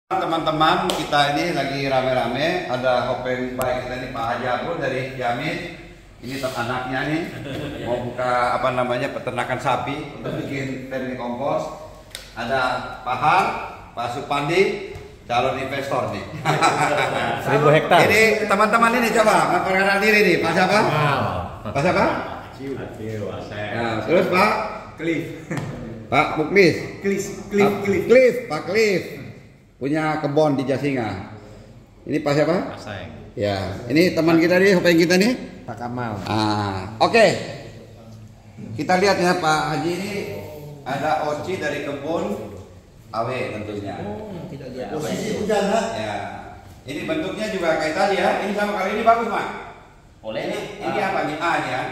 Teman-teman, kita ini lagi rame-rame, ada hopeng baik kita ini Pak Haji Abu dari Jamin. Ini anaknya nih mau buka peternakan sapi untuk bikin vermikompos. Ada Pak Han, Pak Supandi, calon investor nih. 1000 hektar. Ini teman-teman ini coba memperkenalkan diri nih, Pak siapa? Pak siapa? Nah, terus Pak Cliff. Pak Muklis. Cliff. Pak Cliff. Punya kebon di Jasinga. Ini Pak siapa? Aseng. Ya, ini teman kita nih, hopeng kita nih. Pak Kamal. Oke. Kita lihat ya Pak Haji ini ada oci dari kebun awe tentunya. Tidak dia Posisi hujan Ya. Ini bentuknya juga kayak tadi ya. Ini sama kali ini bagus, Mak. Boleh Ini apa nih? A nih ya.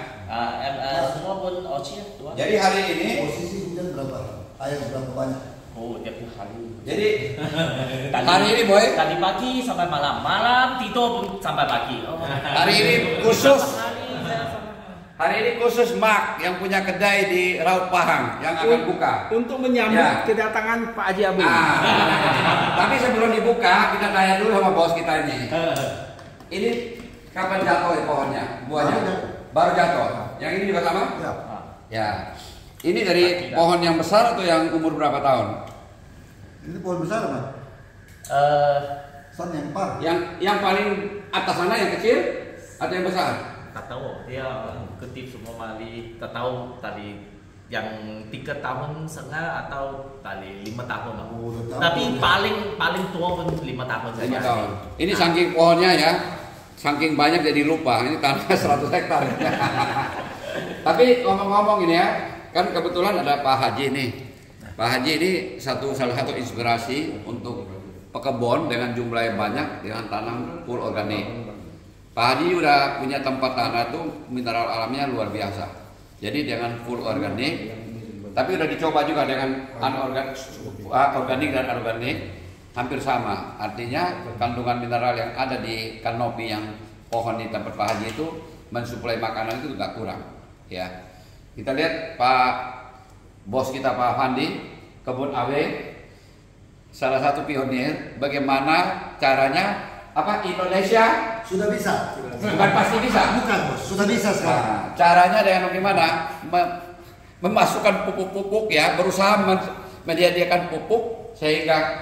semua pun oci ya. Jadi hari ini Posisi hujan berapa? Air berapa banyak? Oh, tiap hari. jadi hari ini boy, Tadi pagi sampai malam tidur pun sampai pagi. Oh. hari ini khusus Hari hari ini khusus Mak yang punya kedai di Raut Pahang yang akan buka. Untuk menyambut Ya. kedatangan Pak Haji Abu. Tapi sebelum dibuka kita tanya dulu sama bos kita ini. Ini kapan jatuh ya pohonnya? Buahnya? Baru jatuh. Yang ini juga sama? Ya. Ya. Ini dari pohon yang besar atau yang umur berapa tahun? Ini pohon besar Mas. San yang par. Yang paling atas sana yang kecil atau yang besar? tak tahu dia ketip semua mali. Tak tahu tadi yang 3 tahun setengah atau tadi 5 tahun lah. Oh, udah tahu. Tapi paling tua pun 5 tahun 5 saja. tahun. Ini saking pohonnya ya, saking banyak jadi lupa. Ini tanah 100 hektar. Tapi ngomong-ngomong ini ya, kan kebetulan ada Pak Haji nih. Pak Haji ini salah satu inspirasi untuk pekebun dengan jumlah yang banyak dengan tanam full organik. Pak Haji udah punya tempat tanah tuh mineral alamnya luar biasa. Jadi dengan full organik, tapi udah dicoba juga dengan organik dan anorganik hampir sama. Artinya kandungan mineral yang ada di kanopi yang pohon di tempat Pak Haji itu mensuplai makanan itu nggak kurang. Ya, kita lihat Pak bos kita Pak Fandi, kebun awe, salah satu pionir. Bagaimana caranya? Apa Indonesia Sudah bisa. bukan pasti bisa. Bukan Bos. Sudah bisa sekarang. Nah, caranya dengan bagaimana? Memasukkan pupuk-pupuk ya, berusaha menyediakan pupuk sehingga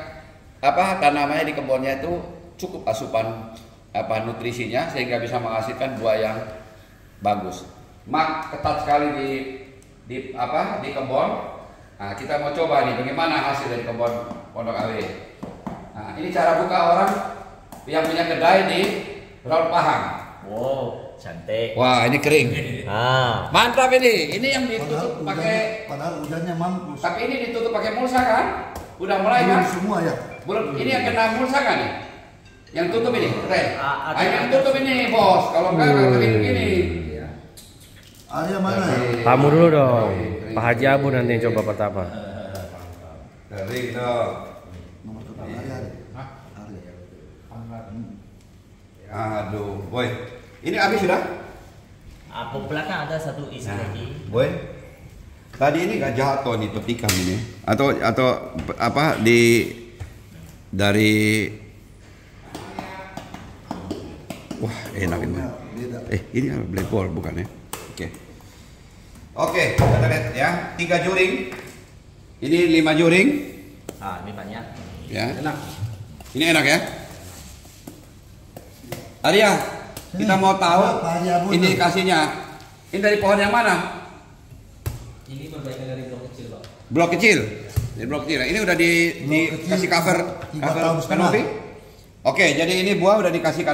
tanamannya di kebunnya itu cukup asupan nutrisinya sehingga bisa menghasilkan buah yang bagus. Mak ketat sekali di kebun. Nah, kita mau coba nih bagaimana hasil dari kebun Pondok Awe. Nah, ini cara buka orang yang punya kedai di Raut Pahang. Wow, cantik. Wah, ini kering. Mantap ini. Ini yang ditutup pakai. Padahal hujannya mampus. Tapi ini ditutup pakai mulsa kan? Udah mulai kan? Belum semua ya. Belum. Ini yang kena mulsa kan nih? Yang tutup ini, keren. Ada. Yang tutup ini, bos. Kalau enggak begini. Area mana ya? Tamu dulu dong. Pak Haji Abu nanti yang coba pertama. Kering dong. Nomor total area. Aduh, boy. Ini habis sudah? Belakang ada satu isi lagi. Boy. Tadi ini nggak jatuh nih petikam ini. Atau dari wah, enak ini. Beda. Ini black ball bukan ya? Oke, kita lihat ya. 3 juring. Ini 5 juring. Ini banyak. Ya. Enak. Ini enak ya. Arya, kita mau tahu Pak Haji Abu indikasinya. Ini dari pohon yang mana? Ini perbaikan dari blok kecil, Pak. Blok kecil. Dari blok kecil. Ini udah dikasih cover 3 tahun setengah. kanopi. Oke, jadi ini buah udah dikasih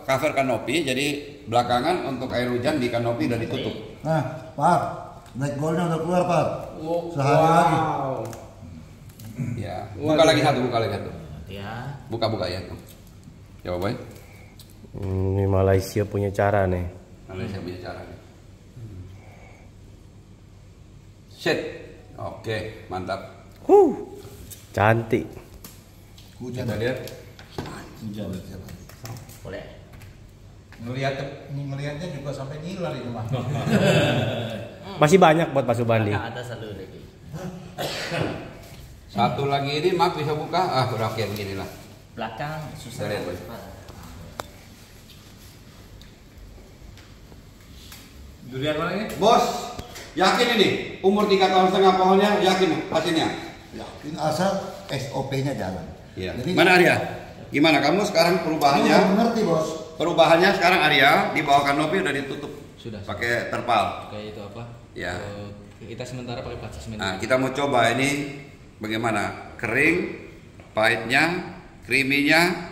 cover kanopi. Jadi belakangan untuk air hujan di kanopi udah ditutup. Nah, Pak, black goldnya udah keluar Pak. Sehari lagi. Ya. Buka lagi satu. Ya. Buka ya. Coba boy. Ini Malaysia punya cara nih. Malaysia punya cara nih. Set. Oke, mantap. Cantik. Hujan. Kita lihat. Hujan. Boleh. Ngelihatnya juga sampai ngiler itu mah. Masih banyak buat Pak Subandi. Ada satu lagi. Satu lagi ini Mak bisa buka. Udah oke beginilah. Belakang susah. Lihat, Boy. Durian mana ini? Bos, yakin ini umur 3,5 tahun pohonnya yakin hasilnya? Yakin asal SOP-nya jalan. Iya. Jadi Mana Arya? Gimana kamu sekarang perubahannya? kamu mengerti bos. Perubahannya sekarang Arya di bawah kanopi udah ditutup. Sudah. Pakai terpal. Kayak itu apa? Ya. Kita sementara pakai plastik semen. Nah, kita mau coba ini bagaimana kering, pahitnya, creamy-nya,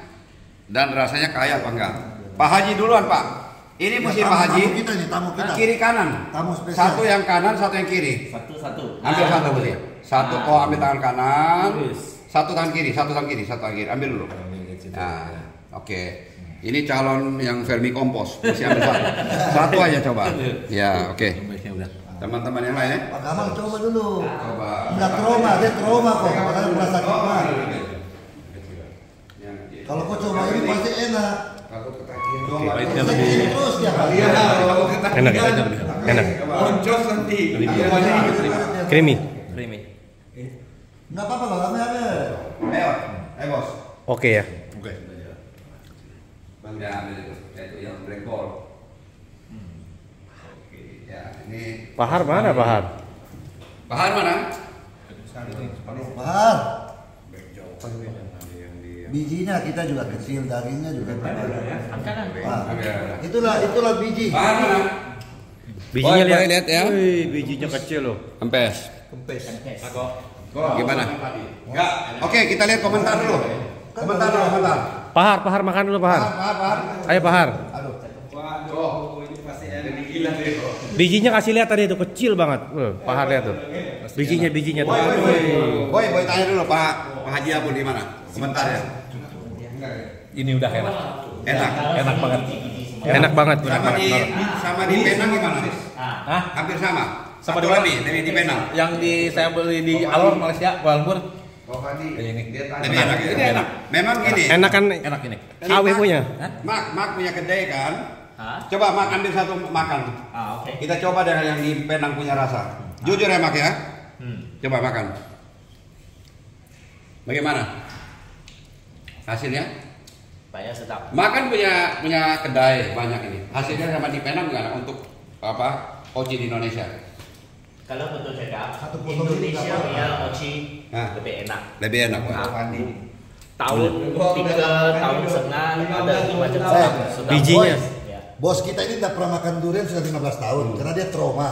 dan rasanya kaya apa enggak? Pak Haji duluan Pak. Ini Ya, mesti Pak Haji. tamu kita nih, tamu kita. Kiri kanan. Tamu spesial. Satu yang kanan, satu yang kiri. Satu-satu. Ambil satu berarti. Satu, Ah. ambil tangan kanan. Terus. Satu tangan kiri, satu tangan kiri, satu tangan kiri. Ambil dulu. Nah, oke. Ini calon yang vermi kompos. Mesti ambil satu. Satu aja coba. Ya, oke. Teman-teman yang lain ya. Pak Kamal coba dulu. Coba. Udah trauma, dia trauma kok. Makanya merasa trauma. Kalau kau coba ini pasti enak. Kalau ketagihan coba. Terus tiap hari. Enak ya? Enak. Boncos nanti. Creamy. Creamy. Enggak apa-apa lah, Ayo, bos. Oke ya. Bang dia ambil itu yang brengkol. Oke, ya ini. Pahar mana Pahar? Bahar mana? Bahar. Bijinya kita juga kecil, dagingnya juga tebal. Wah, itulah biji. Bahar mana? Bijinya Boy, lihat. lihat ya. Wih, bijinya kecil loh. Kempes. Gimana? Enggak. Oke, kita lihat komentar dulu. Komentar. Pahar makan dulu Pahar. Bahar. Ayo Pahar. Oh, ini pasti ada gila deh. Bijinya kasih lihat tadi itu kecil banget. Pahar lihat tuh. Bijinya tuh. Boy, tanya dulu Pak Haji Abu di mana? Komentar ya. Ini udah enak. Enak banget. Enak banget. Sama di Penang gimana? Hah? Hampir sama. Sama Satu di mana? lebih di Penang. Yang saya beli di Alor Malaysia, Kuala Lumpur. Ini enak. Ini enak. Memang gini. Enak kan? Enak ini. Awe punya. Mak punya kedai kan? Hah? Coba Mak ambil satu makan. Oke. Kita coba dengan yang di Penang punya rasa. Jujur ya Mak ya. Coba makan. Bagaimana? Hasilnya? Banyak sedap. Makan punya kedai banyak ini. Hasilnya sama di Penang gimana untuk apa? Oci di Indonesia. Kalau betul cakap, Satu potong Indonesia juga, Pak. punya oci Hah? lebih enak. Lebih enak Pak. Tahun 3 tahun setengah ada 5 jam sedap. Bijinya. Ya. Bos kita ini tidak pernah makan durian sudah 15 tahun karena dia trauma.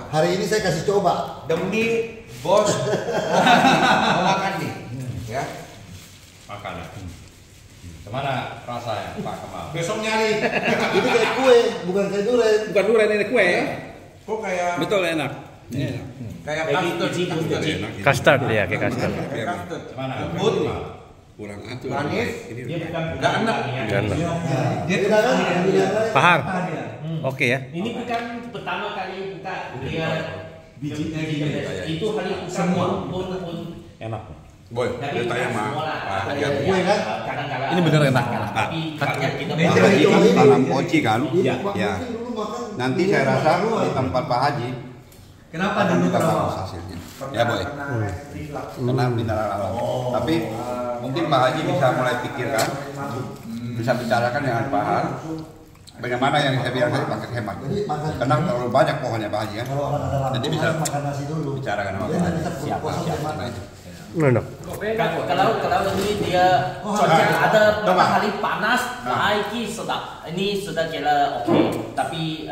Hari ini saya kasih coba. Demi bos mau makan nih, ya. Makan. Gimana rasanya Pak Kemal? Besok nyari. Ini kayak kue, bukan kayak durian. Bukan durian ini kue ya. Kok kayak Betul enak. kayak Biji custard. Custard ya, kayak custard. Kayak custard. Gimana? Lembut. Kurang atuh. Manis. Dia bukan Nggak enak. Jangan. Dia tidak kan? Pahar. Oke ya. Ini bukan pertama kali buka dia bijinya itu hari semua pun Enak. Boy, dari dia tanya sama Pak Haji Abu. Kue kan? kadang-kadang Ini bener enak. tapi banyak kita Pak Haji kan tanam poci kan? Ini Ya. Pak Ya. Mungkin dulu makan Nanti durian saya rasa luar. di tempat Pak Haji Kenapa akan dulu kita trauma? bagus hasilnya. Ya boy. Karena mineral alam. Tapi mungkin Pak Haji bisa mulai pikirkan, bisa bicarakan dengan Pak Har. Bagaimana yang saya bilang tadi pakai hemat. Jadi makan Karena terlalu banyak pohonnya Pak Haji kan. Kalau orang ada Nanti lampu, bisa makan nasi dulu. bicarakan sama Dia Pak nanti Haji. tak puasa dia makan. Enak. kalau ini dia cuaca ada matahari panas lagi sedap ini sudah kira oke tapi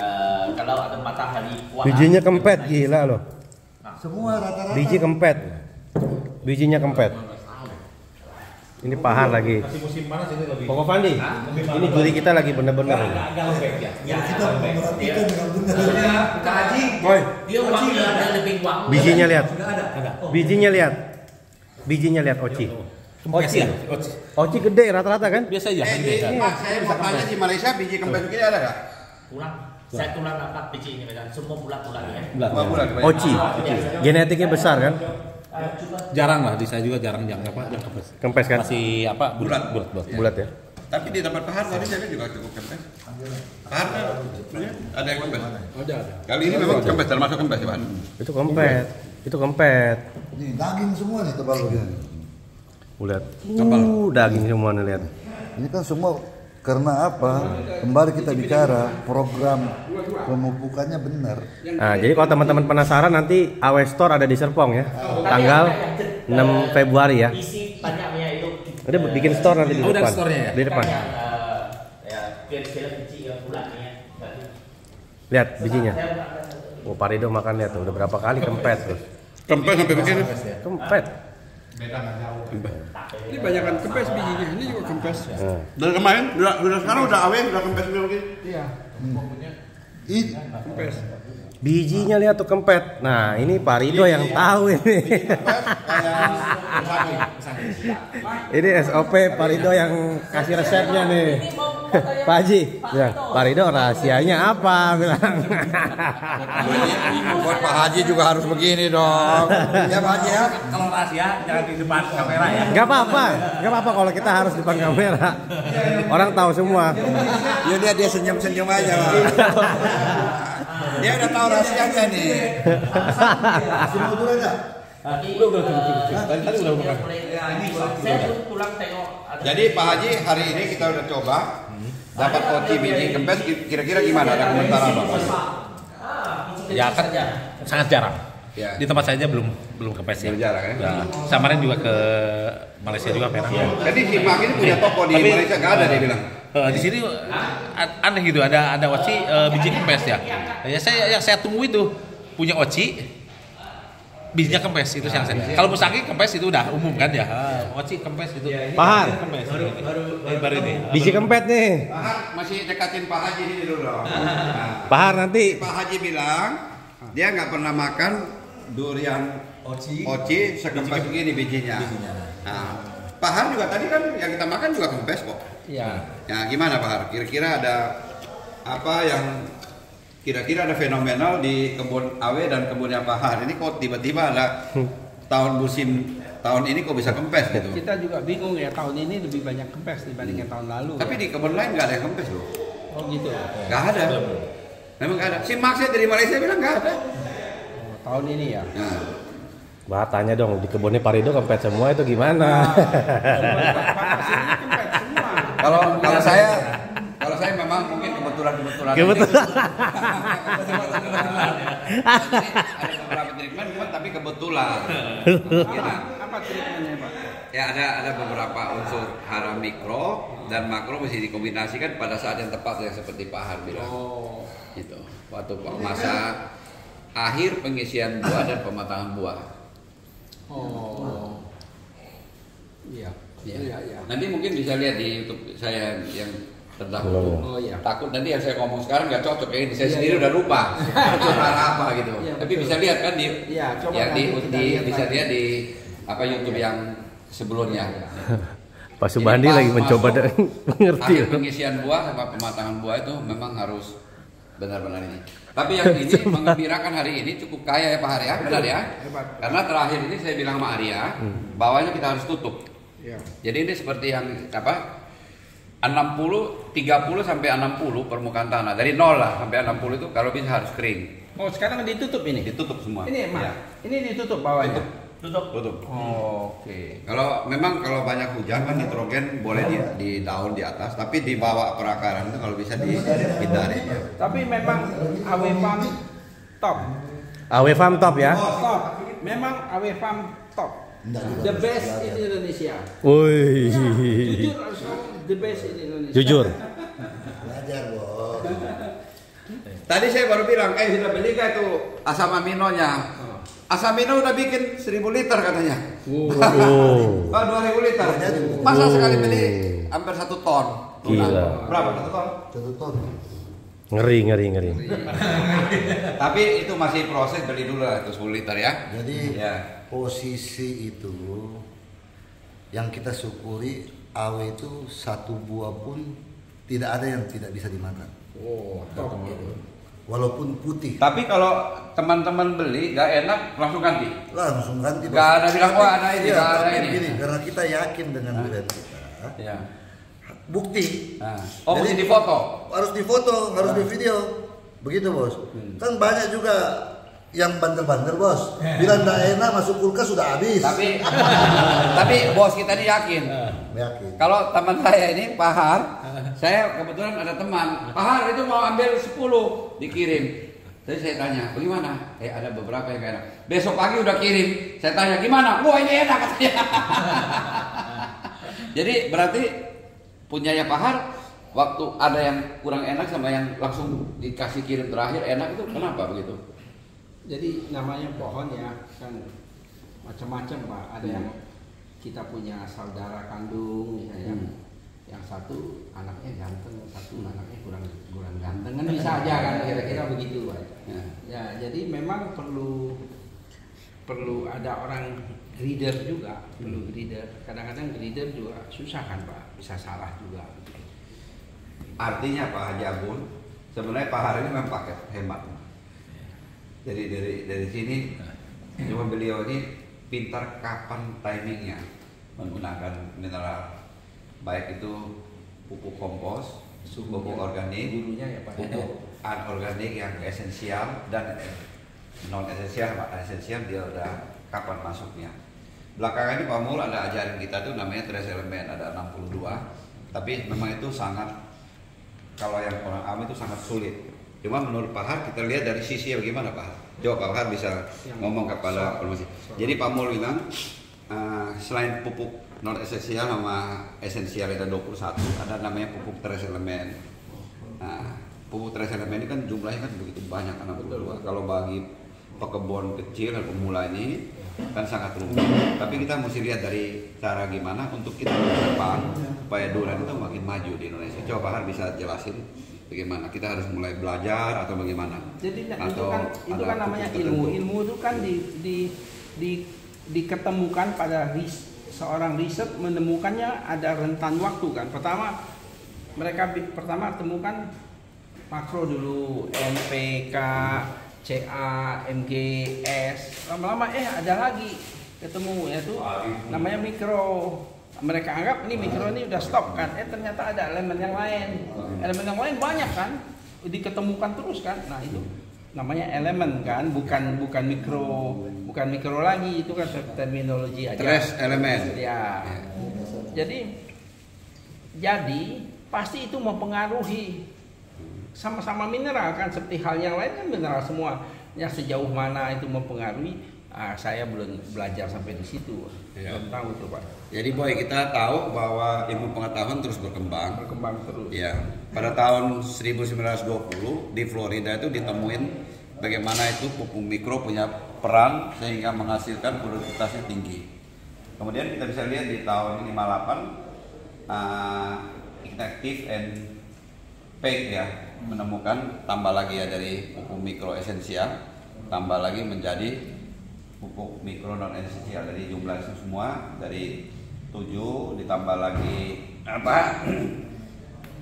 kalau ada matahari kuat Bijinya kempet gila loh. Semua rata-rata. Biji kempet. Bijinya kempet. Ini Pahar lagi. Masih musim panas ini lebih. Pokok Pandi. Ini juri kita lagi bener-bener. Agak lembek ya. ya Kita memperhatikan dengan benar. Pak Haji. dia wangi ada lebih wangi Bijinya lihat. Ada. Bijinya lihat. Bijinya lihat Oci. Oci ya. Oci gede rata-rata kan? Biasa aja. Pak, saya mau tanya di Malaysia biji kempes begini ada nggak? pulang saya tulang dapat biji ini kan semua bulat-bulat ya Dua bulan. Oci. Genetiknya besar kan? Jarang lah di saya juga jarang apa yang kempes. Kempes kan? Masih apa Bulat. bulat. Bulat ya. Tapi di tempat Pak Har tadi saya juga cukup kempes. Pak Har kan sebenarnya ada yang kempes. Ada. Kali ini memang kempes termasuk kempes ya Pak. Itu kempet. Itu kempet. Nih daging semua nih tebal begini. Lihat. Daging semua nih lihat. Ini kan semua karena apa? Kembali kita bicara program pemupukannya benar. Nah, jadi kalau teman-teman penasaran nanti AW Store ada di Serpong ya. Tanggal 6 Februari ya. Isi banyaknya itu. Ada bikin store nanti di Oh, depan. ada store-nya ya? Di depan. Ya, kira-kira biji bulannya. Lihat bijinya. Oh, Pak Rido makan lihat tuh udah berapa kali kempet terus. Kempes sampai begini. Kempet. Ini banyakan kempes bijinya, ini juga kempes. Dari kemarin, udah sekarang udah awet, udah kempes begini. Iya, Ini kempes. Bijinya lihat tuh kempet. Nah, ini Pak Rido yang tahu ini. Ini SOP Pak Rido yang kasih resepnya nih. Pak Haji, ya, Pak Rido rahasianya apa bilang? Buat Pak Haji juga harus begini dong. Ya Pak Haji ya. Kalau rahasia jangan di depan kamera ya. Gak apa-apa kalau kita harus depan kamera. Orang tahu semua. Ya lihat dia senyum-senyum aja. Dia udah tahu rahasianya nih. masih mau turun enggak? Tadi udah bukan. Saya pulang tengok. Jadi Pak Haji hari ini kita udah coba dapat oci biji kempes, kira-kira gimana? Ada komentar apa? Ya kan sangat jarang. Ya. Di tempat saya aja belum kempes ya. Belum jarang ya? Nah, kemarin juga ke Malaysia juga pernah. Jadi si Mak ini punya toko di Malaysia, nggak ada dia bilang. Di sini aneh gitu, ada oci biji kempes ya. Ya yang saya tunggu itu punya oci bijinya kempes itu yang saya. Kalau musangki kempes itu udah umum kan ya. Oci kempes itu. Pahar. Kempes. Baru ini. Biji kempet nih. Pak Haji masih dekatin Pak Haji ini dulu dong. Pahar nanti. Pak Haji bilang dia nggak pernah makan durian oci sekempes begini bijinya. Nah, Pak Har juga tadi kan yang kita makan juga kempes kok. Iya. Ya gimana Pak Har? Kira-kira ada apa yang kira-kira ada fenomenal di kebun Awe dan kebunnya Pak Har? Ini kok tiba-tiba ada tahun ini kok bisa kempes gitu? Kita juga bingung ya, tahun ini lebih banyak kempes dibandingkan tahun lalu. Tapi di kebun lain nggak ada yang kempes loh. Oh gitu. Nggak ada. Memang nggak ada. Si Max dari Malaysia bilang nggak ada. Oh, tahun ini ya. Nah, Bah, tanya dong di kebunnya Pak Rido kempet semua itu gimana? Hasilnya kempes semua. kalau saya memang mungkin kebetulan Kebetulan. ada beberapa treatment tapi kebetulan. Apa treatmentnya Pak? Ya ada beberapa unsur hara mikro dan makro mesti dikombinasikan pada saat yang tepat yang seperti Pak Har bilang. Oh. Gitu. Waktu masa akhir pengisian buah dan pematangan buah. Oh. Iya. Ya. Iya. Nanti mungkin bisa lihat di YouTube saya yang terdahulu. Oh iya. Takut nanti yang saya ngomong sekarang nggak cocok ya ini saya Iya, sendiri iya. udah lupa cara apa gitu. Iya, Tapi betul. bisa lihat kan di Iya, coba ya, nanti kita lihat bisa lagi. lihat di apa YouTube yang sebelumnya. Pak Subandi Jadi pas lagi mencoba masuk dan mengerti. akhir pengisian buah sama pematangan buah itu memang harus benar-benar ini. Tapi yang ini mengembirakan hari ini cukup kaya ya Pak Har ya, benar ya? Karena terakhir ini saya bilang sama Arya, bawahnya kita harus tutup. Iya. Jadi ini seperti yang apa? 30 sampai 60 permukaan tanah. Dari 0 lah sampai 60 itu kalau bisa harus kering. Oh, sekarang ditutup ini. Ditutup semua. Ini Mak. Ya. Ini ditutup bawahnya. Tutup. Oh, oke. Kalau banyak hujan kan nitrogen boleh di daun di atas, tapi di bawah perakaran itu kalau bisa dihindari. Tapi memang AW Farm top. AW Farm top ya. Top. Memang AW Farm top. The best in Indonesia. Woi. Jujur harus ngomong, the best in Indonesia. Jujur. Belajar bos. Tadi saya baru bilang, sudah beli gak itu asam aminonya? Asam amino udah bikin 1000 liter katanya. Oh. 2000 liter. Masa sekali beli hampir 1 ton. Gila. Berapa 1 ton? 1 ton. Ngeri. Tapi itu masih proses, beli dulu lah itu 10 liter ya. Jadi Ya. posisi itu yang kita syukuri awe itu satu buah pun tidak ada yang tidak bisa dimakan. Oh, top. Walaupun putih. Tapi kalau teman-teman beli gak enak langsung ganti. Langsung ganti. Gak ada bilang wah ada ini, Iya, gak ada tapi ini. begini, karena kita yakin dengan durian kita. Ya. Bukti. Nah. Oh, Jadi, mesti difoto. Harus difoto, harus di video. Begitu bos. Kan banyak juga yang bandel-bandel bos. Bila nggak enak masuk kulkas sudah habis. Tapi bos kita ini yakin. Yakin. Kalau teman saya ini Pak Har, saya kebetulan ada teman. Pak Har itu mau ambil 10 dikirim. Jadi saya tanya, bagaimana? Ada beberapa yang enak. Besok pagi udah kirim. Saya tanya gimana? Wah ini enak katanya. Jadi berarti punyanya Pak Har, waktu ada yang kurang enak sama yang langsung dikasih kirim terakhir enak itu kenapa begitu? Jadi namanya pohon ya kan macam-macam Pak. Ada yang kita punya saudara kandung misalnya, yang satu anaknya ganteng, satu anaknya kurang ganteng kan bisa aja kan kira-kira begitu Pak. Ya jadi memang perlu ada orang breeder juga, perlu breeder. Kadang-kadang breeder juga susah kan Pak, bisa salah juga. Artinya Pak Haji Abun, sebenarnya Pak Har ini memang pakai hemat. Jadi dari sini cuma beliau ini pintar kapan timingnya menggunakan mineral, baik itu pupuk kompos, pupuk organik, gurunya ya Pak. pupuk anorganik yang esensial dan non esensial. Esensial dia udah kapan masuknya. Belakangan ini Pak Mul ada ajaran kita tuh namanya trace element, ada 62. Tapi memang itu sangat, kalau yang orang awam itu sangat sulit. Cuma menurut Pak Har kita lihat dari sisi bagaimana Pak Har. Coba Pak Har bisa ngomong kepada polisi. Jadi Pak Mul bilang selain pupuk non esensial sama esensial ada 21, ada namanya pupuk trace element. Nah, pupuk trace element ini kan jumlahnya kan begitu banyak karena berdua. Kalau bagi pekebun kecil dan pemula ini kan sangat rumit. Tapi kita mesti lihat dari cara gimana untuk kita ke depan supaya durian itu makin maju di Indonesia. Coba Pak Har bisa jelasin bagaimana kita harus mulai belajar atau bagaimana? Jadi itu kan namanya ilmu. Ilmu itu kan diketemukan pada seorang riset menemukannya ada rentan waktu kan. Mereka temukan makro dulu, NPK, CA, MGS. Lama-lama ada lagi ketemu yaitu namanya mikro. Mereka anggap ini mikro ini udah stop kan, ternyata ada elemen yang lain. Elemen yang lain banyak kan, diketemukan terus kan. Nah itu namanya elemen kan, bukan mikro lagi, itu kan terminologi aja. Trace element. Ya. Jadi pasti itu mempengaruhi sama-sama mineral kan, seperti hal yang lain kan mineral semua. Ya sejauh mana itu mempengaruhi? Saya belum belajar sampai di situ, belum tahu tuh Pak. Jadi Boy, kita tahu bahwa ilmu pengetahuan terus berkembang terus. Ya, pada tahun 1920 di Florida itu ditemuin bagaimana itu pupuk mikro punya peran sehingga menghasilkan produktivitasnya tinggi. Kemudian kita bisa lihat di tahun 58 Inactive and Peak ya menemukan tambah lagi ya dari pupuk mikro esensial tambah lagi menjadi pupuk mikro non esensial. Dari jumlah itu semua dari 7 ditambah lagi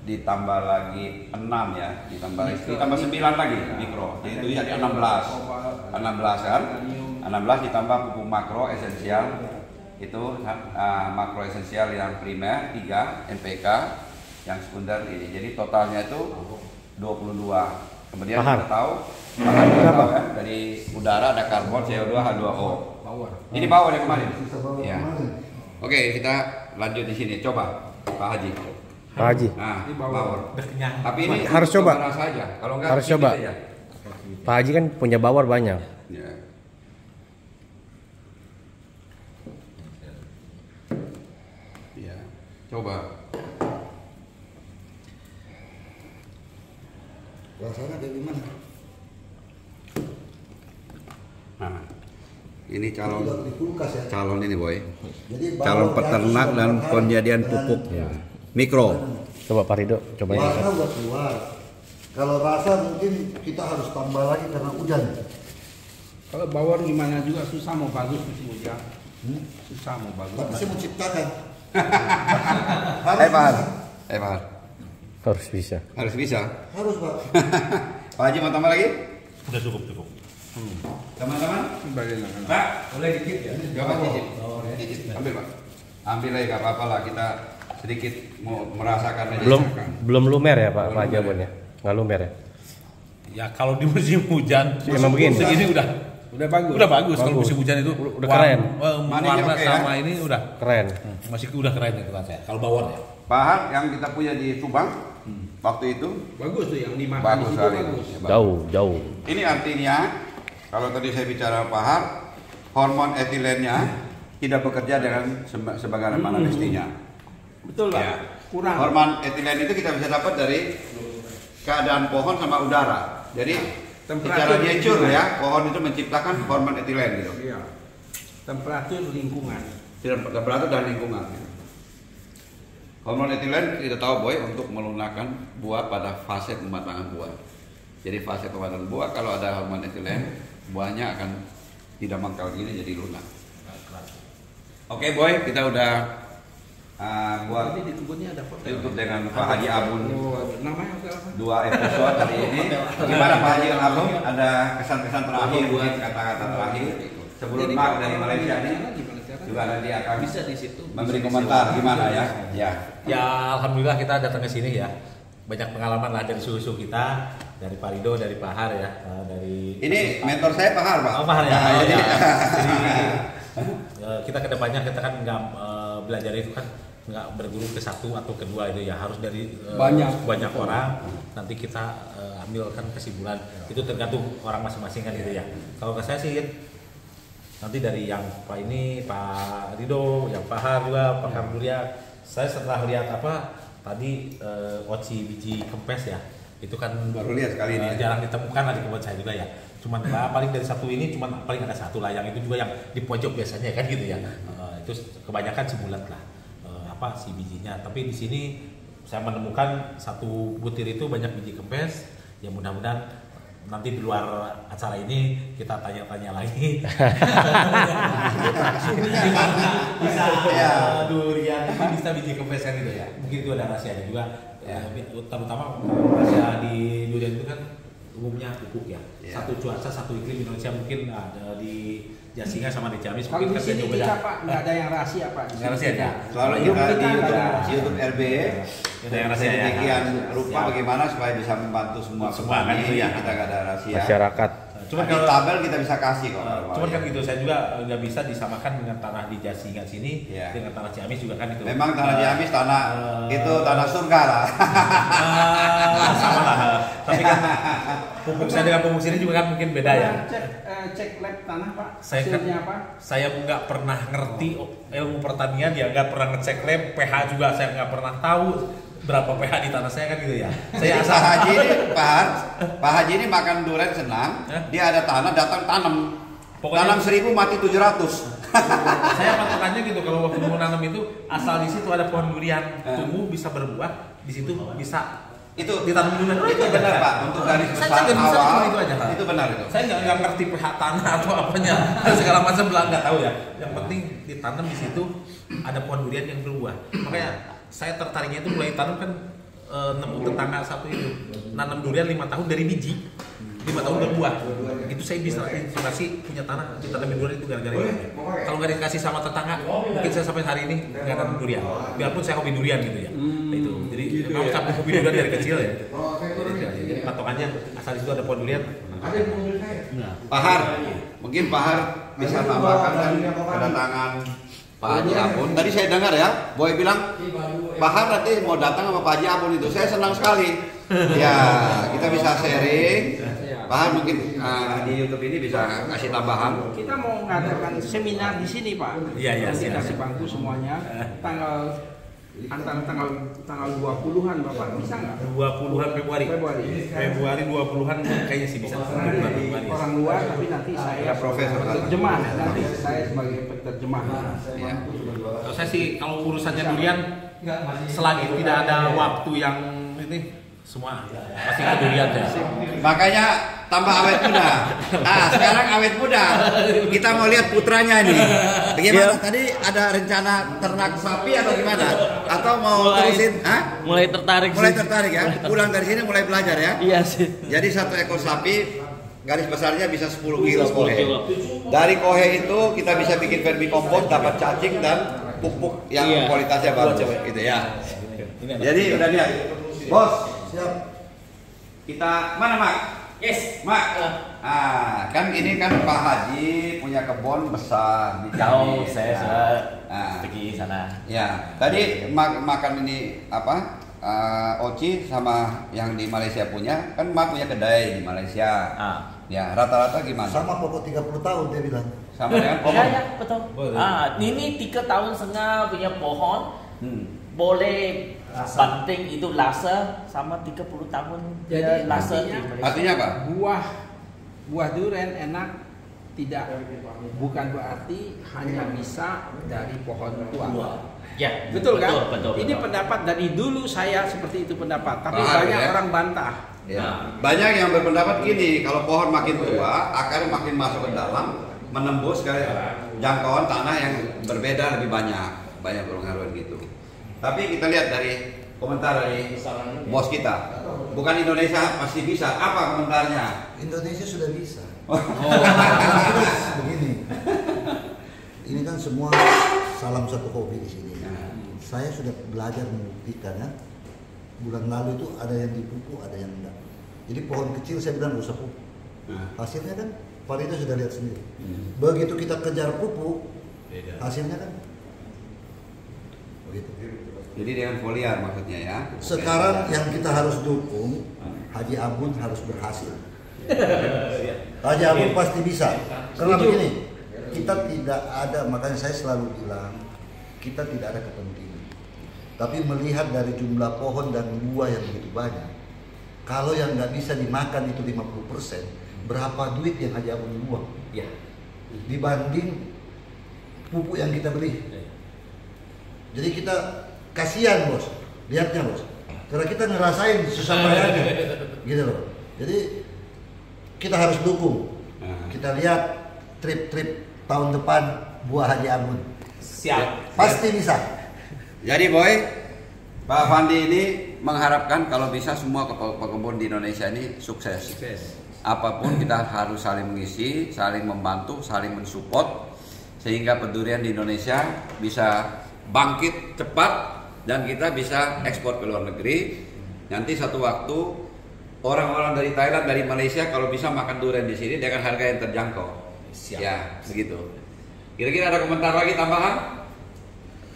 ditambah lagi 6 ya, ditambah 9 lagi mikro. Jadi itu jadi 16 kan. 16 ditambah pupuk makro esensial itu makro esensial yang primer 3 NPK, yang sekunder ini. Jadi totalnya itu 22. Kemudian kita tahu kan, dari udara ada karbon, CO2, H2O. Ini power yang kemarin. Ya. Oke, kita lanjut di sini. Coba Pak Haji. Nah, power. Tapi ini harus coba. Saja. Kalau enggak harus coba. Ya. Pak Haji kan punya bawar banyak. Ya. Ya. Coba. Rasanya kayak gimana? Nah, ini calon di kulkas ya. Calon ini Boy. Jadi calon peternak dan penjadian pupuk mikro. Coba Pak Rido, coba ini. Warna udah keluar. Kalau rasa mungkin kita harus tambah lagi karena hujan. Kalau bawor gimana juga susah mau bagus musim hujan. Susah mau bagus. Tapi saya mau ciptakan. Pak. Harus bisa. Harus bisa. Harus Pak. Pak Haji mau tambah lagi? Udah cukup. Teman-teman? Pak, boleh dikit ya? Coba dikit. Ambil Pak. Ambil aja, gak apa-apa lah, kita sedikit mau merasakan aja. Belum lumer ya Pak Haji Abun ya? Nggak lumer ya? Ya kalau di musim hujan emang begini. segini udah bagus. Udah bagus kalau musim hujan itu. Udah keren. Warna sama ini udah Keren. masih udah keren itu kan saya. Kalau bawor ya. Pahar yang kita punya di Subang waktu itu Bagus tuh yang dimakan bagus di situ sekali. bagus. Jauh. Ini artinya kalau tadi saya bicara pahar, hormon etilennya tidak bekerja dengan sebagaimana mestinya. Betul, Pak. Ya. Kurang. Hormon etilen itu kita bisa dapat dari keadaan pohon sama udara. Jadi secara nature ya, pohon itu menciptakan hormon etilen gitu. Iya. Temperatur lingkungan. Temperatur dan lingkungan. Hormon etilen kita tahu boy untuk melunakkan buah pada fase pematangan buah. Jadi fase pematangan buah kalau ada hormon etilen, buahnya akan tidak mangkal gini jadi lunak. Oke boy, kita udah buat Tadi di kebunnya ada foto. YouTube dengan Pak Haji Abun Namanya hotel apa? 2 episode hari ini. Gimana Pak Haji Abun? Ada kesan-kesan terakhir, mungkin kata-kata terakhir sebelum Mark dari Malaysia ini juga nanti akan Bisa di situ. memberi komentar gimana ya? Ya alhamdulillah kita datang ke sini ya. Banyak pengalaman lah dari suhu kita, dari Pak Rido, dari Pak Har ya, dari Ini mentor saya Pak Har, Pak. Oh, Pak Har ya. Ya. Jadi kita kedepannya kita kan nggak belajar itu kan nggak berguru ke satu atau kedua itu ya, harus dari banyak orang. Nanti kita ambilkan kesimpulan. Itu tergantung orang masing-masing kan gitu ya. Kalau ke saya sih nanti dari yang Pak ini, Pak Rido, yang Pak Har juga, Pak Kamdulia, saya setelah lihat apa tadi oci biji kempes ya, itu kan Baru lihat sekali ini. jarang ditemukan lah di kebun saya juga ya. Cuman paling dari satu ini cuman paling ada satu lah, yang itu juga yang di pojok biasanya kan gitu ya. Itu kebanyakan sebulan lah si bijinya. Tapi di sini saya menemukan satu butir itu banyak biji kempes. Ya mudah-mudahan nanti di luar acara ini kita tanya-tanya lagi. Bisa durian tapi bisa biji kempes kan gitu ya. Mungkin itu ada rahasianya juga. Terutama rahasia di durian itu kan umumnya pupuk ya. Satu cuaca, satu iklim Indonesia mungkin ada di Jasinga sama di Ciamis. Kalau di sini beda. kita Pak nggak ada yang rahasia Pak. Nggak rahasia ya. Selalu Hidup kita kita di ada YouTube RB Ada yang rahasia ya. demikian rupa bagaimana supaya bisa membantu semua Semua kan petani, itu ya. kita nggak ada rahasia. Masyarakat. Cuman Di kalau tabel kita bisa kasih kok. cuman kan gitu, saya juga nggak bisa disamakan dengan tanah di Jasinga sini Iya. dengan tanah Ciamis juga kan itu. Memang tanah Ciamis tanah itu tanah surga lah. Sama lah. Tapi kan pupuk saya dengan pupuk sini juga kan mungkin beda ya. Cek lab tanah Pak. Saya kan- Hasilnya apa? Saya nggak pernah ngerti ilmu pertanian ya, nggak pernah ngecek lab, pH juga saya nggak pernah tahu berapa pH di tanah saya kan gitu ya. Saya Jadi asal Pak Haji ini Pak Haji ini makan durian senang. Hah? Dia ada tanah datang tanam. Pokoknya- Tanam 1000 mati 700. saya patokannya gitu, kalau waktu mau nanam itu asal di situ ada pohon durian tumbuh bisa berbuah, di situ bisa Itu ditanam durian. Itu benar Pak. Untuk garis Saya besar nggak bisa awal cuma itu aja. itu benar itu. Saya nggak ngerti pH tanah atau apanya, segala macam belah nggak tahu ya. Yang penting ditanam di situ ada pohon durian yang berbuah. Makanya saya tertariknya itu mulai tanam kan nemu tetangga satu itu nanam durian 5 tahun dari biji, 5 tahun berbuah. Itu saya bisa inspirasi punya tanah ditanamin durian itu gara-gara itu. Kalau nggak dikasih sama tetangga, mungkin saya sampai hari ini nggak nanam durian. Biarpun saya hobi durian gitu ya. Nah, itu jadi memang sampai hobi durian dari kecil ya. Jadi patokannya asal di situ ada pohon durian. Pak Har, mungkin Pak Har bisa tambahkan kan kedatangan Pak Haji Abun. Tadi saya dengar ya, Boy bilang Pak Har nanti mau datang sama Pak Haji Abun itu. Saya senang sekali. Ya, kita bisa sharing. Pak Har mungkin di YouTube ini bisa kasih tambahan. Kita mau mengadakan seminar di sini Pak. Iya, Nanti siap. kasih bangku semuanya. Antara tanggal 20-an Bapak bisa nggak? 20-an Februari. Februari. 20-an kayaknya sih bisa. Nanti Februari. orang luar tapi nanti saya profesor. terjemah. Nanti saya sebagai penerjemah. Ya. Kalau saya sih kalau urusannya durian selagi tidak ada waktu yang ini semua pasti ke durian ya. Makanya tambah awet muda. Nah, sekarang awet muda. Kita mau lihat putranya ini. Bagaimana? Tadi ada rencana ternak sapi atau gimana? Atau mau terusin? Hah? Mulai tertarik Mulai sih. tertarik ya? Pulang dari sini mulai belajar ya? Iya sih. Jadi 1 ekor sapi garis besarnya bisa 10 kilo 10 kohe. kilo. Dari kohe itu kita bisa bikin vermicompost, dapat cacing dan pupuk yang Iya. kualitasnya bagus gitu ya. Jadi udah lihat. Bos, siap. Kita mana Mak? Yes. Mak. Kan ini kan Pak Haji punya kebun besar di Jauh, sini. saya sudah pergi sana. Ya, tadi makan ini apa? Oci sama yang di Malaysia punya, kan Mak punya kedai di Malaysia. Ya, rata-rata gimana? Sama pokok 30 tahun dia bilang. Sama dengan pohon. Ya, betul. Ini 3 tahun setengah punya pohon. Boleh banting itu lasa sama 30 tahun Jadi lasa di Malaysia. Artinya apa? Buah durian enak tidak, bukan berarti hanya bisa dari pohon tua. Ya, Betul kan? Betul. Ini pendapat dari dulu saya seperti itu pendapat, tapi Paham, banyak ya? orang bantah. Ya. Banyak yang berpendapat gini, kalau pohon makin tua, akarnya makin masuk ke dalam, menembus ke jangkauan tanah yang berbeda lebih banyak berpengaruh gitu. Tapi kita lihat dari komentar dari bos kita, bukan Indonesia pasti bisa. Apa komentarnya? Indonesia sudah bisa. Begini, ini kan semua salam satu hobi di sini. Saya sudah belajar membuktikan ya. Bulan lalu itu ada yang dipupuk, ada yang enggak. Jadi pohon kecil saya bilang gak usah pupuk. Hasilnya kan Pak Rido sudah lihat sendiri. Begitu kita kejar pupuk, hasilnya kan begitu. Jadi dengan foliar maksudnya ya. Sekarang yang kita harus dukung, Haji Abun harus berhasil. Haji Abun pasti bisa. Karena begini, kita tidak ada, makanya saya selalu bilang, kita tidak ada kepentingan. Tapi melihat dari jumlah pohon dan buah yang begitu banyak, kalau yang nggak bisa dimakan itu 50%, berapa duit yang Haji Abun buang? Ya. Dibanding pupuk yang kita beli. Jadi kita kasihan bos, lihatnya bos. Karena kita ngerasain susah payahnya, gitu loh. Jadi kita harus dukung. Kita lihat trip tahun depan buah Haji Abun. Siap. Pasti bisa. Jadi boy, Pak Fandi ini mengharapkan kalau bisa semua pekebun di Indonesia ini sukses. Apapun kita harus saling mengisi, saling membantu, saling mensupport sehingga pendurian di Indonesia bisa bangkit cepat dan kita bisa ekspor ke luar negeri. Nanti satu waktu orang-orang dari Thailand, dari Malaysia kalau bisa makan durian di sini dengan harga yang terjangkau. Siap. Ya, begitu. Kira-kira ada komentar lagi tambahan?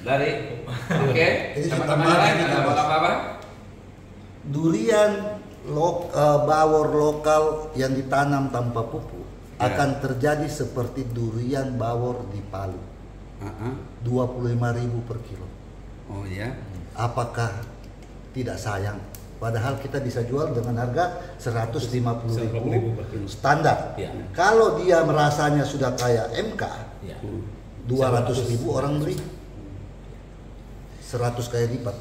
Dari Jadi teman-teman lain ada apa-apa? Durian bawor lokal yang ditanam tanpa pupuk akan terjadi seperti durian bawor di Palu. 25.000 per kilo. Oh ya. Apakah tidak sayang? Padahal kita bisa jual dengan harga 150.000 standar. Ya. Kalau dia merasanya sudah kayak MK, Ya. 200.000 orang beli. 100 kali lipat.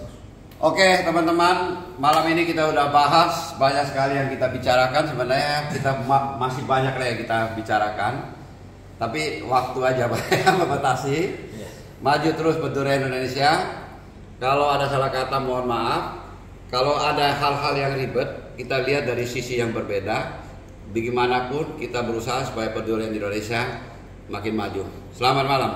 Oke teman-teman, malam ini kita udah bahas banyak sekali yang kita bicarakan. Sebenarnya kita masih banyak lah yang kita bicarakan, tapi waktu aja yang membatasi. Maju terus pendurian Indonesia. Kalau ada salah kata mohon maaf. Kalau ada hal-hal yang ribet, kita lihat dari sisi yang berbeda. Bagaimanapun kita berusaha supaya pendurian di Indonesia makin maju. Selamat malam.